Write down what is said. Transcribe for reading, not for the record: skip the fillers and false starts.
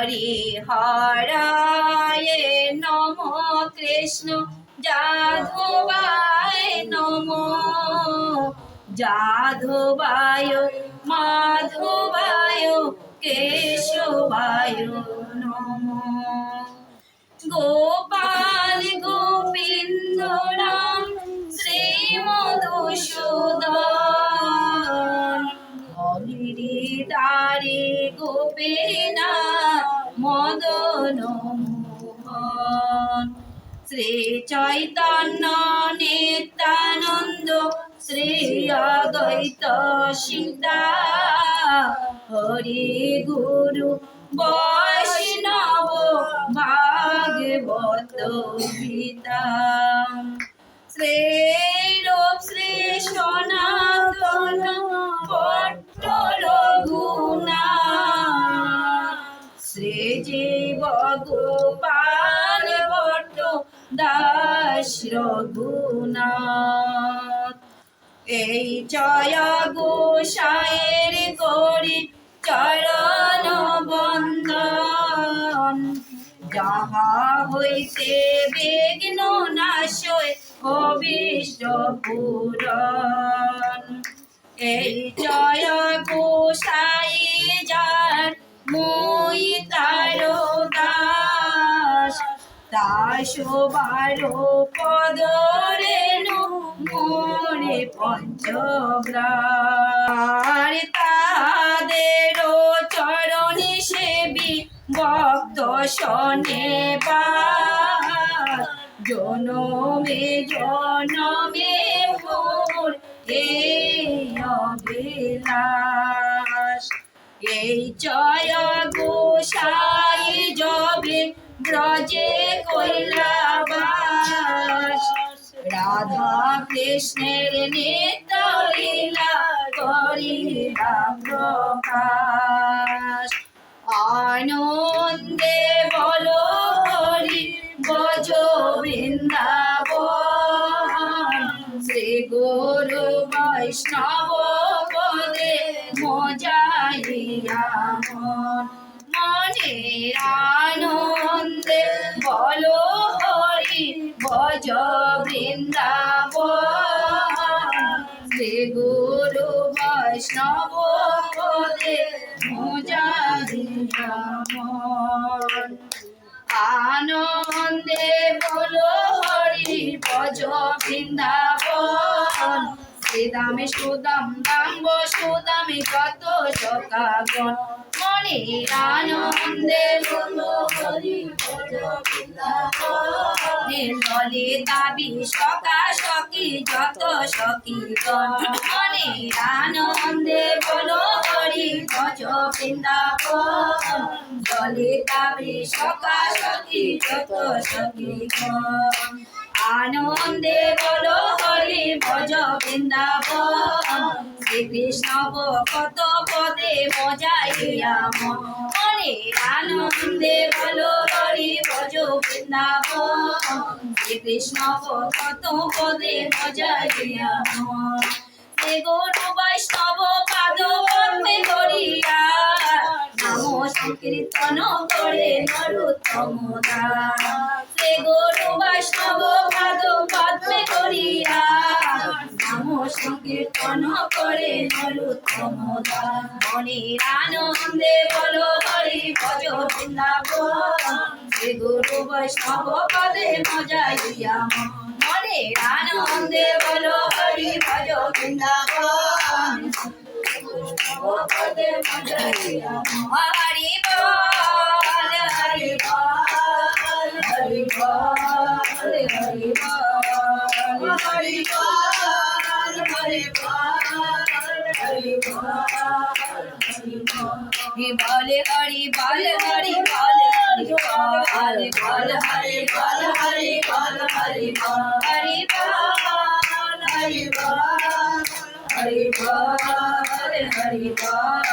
হরি হরায় নম কৃষ্ণ যাদবায় নম যাদবায় মাধবায় কেশবায় নম গোপাল গোবিন্দ রাম শ্রী মধুসূদন গিরিধারী গোপীনা মদন মোহন শ্রী চৈতন্য নিত্যানন্দ শ্রী অদ্বৈত সীতা হরি গুরু বৈষ্ণব ভাগবত গীতা শ্রী রূপ শ্রী সনাতন ভট্ট রঘুনাথ শ্রী জীব গোপাল ভট্ট দাস রঘুনাথ এই জয় গোসাইয়ের করি চরণ বন্দন যাহা হইতে বিঘ্ন নাশয় অভীষ্ট পূরণ এই জয় গোসাই যার মই তার দাস দাসবারো পদ রেণু মোরে পঞ্চগ্রার তাদের চরণে সেবি ভক্ত শোনে জনমে জনমে মোর এই অভিলাষ এই জয় গোসাই যবে ব্রজে কৈলাবাস রাধা কৃষ্ণের নিত্য লীলা করিলা প্রকাশ আনন্দে বলো হরি ভজ বৃন্দাবন শ্রী গুরু বৈষ্ণব পদে মজাইয়া মনের আনন্দে বলো হরি ভজ বৃন্দাবন শ্রী গুরু বৈষ্ণব পদে মজাইয়া আনন্দে বলো হরি ভজ বৃন্দাবন শ্রীদামে সুদাম দাম্ব সুদামে কত সখাগণ মনের আনন্দে বলো হরি ভজ বৃন্দাবন ললিতাবি সখা সখী যত সখীগণ মনের আনন্দে বলো হরি ভজ বৃন্দাবন ললিতাবি সখা সখী যত সখীগণ আনন্দে বলো হরি ভজ বৃন্দাবন শ্রীকৃষ্ণ কত পদে মজাইয়া মনের আনন্দে বলো হরি ভজ বৃন্দাবন শ্রীকৃষ্ণ কত পদে মজাইয়া শ্রী গুরু বৈষ্ণব পাদ পদ্মে ধরিয়া নাম সংকীর্তন করে নরোত্তম দাস শ্রী গুরু বৈষ্ণব পাদ পদ্মে ধরিয়া নাম সংকীর্তন করে নরোত্তম দাস মনের আনন্দে বলো হরি ভজ বৃন্দাবন শ্রী গুরু বৈষ্ণব পদে মজাইয়া মনের আনন্দে বলো হরি ভজ বৃন্দাবন পদে মজাইয়া হরি বল হরি বল হরি বল হরি বল হরি বল হরি বল হরি বল হরি বল হরি বল হরি বল হরি বল হরি বল হরি বল হরি বল হরি বল হরি বল হরি বল হরি বল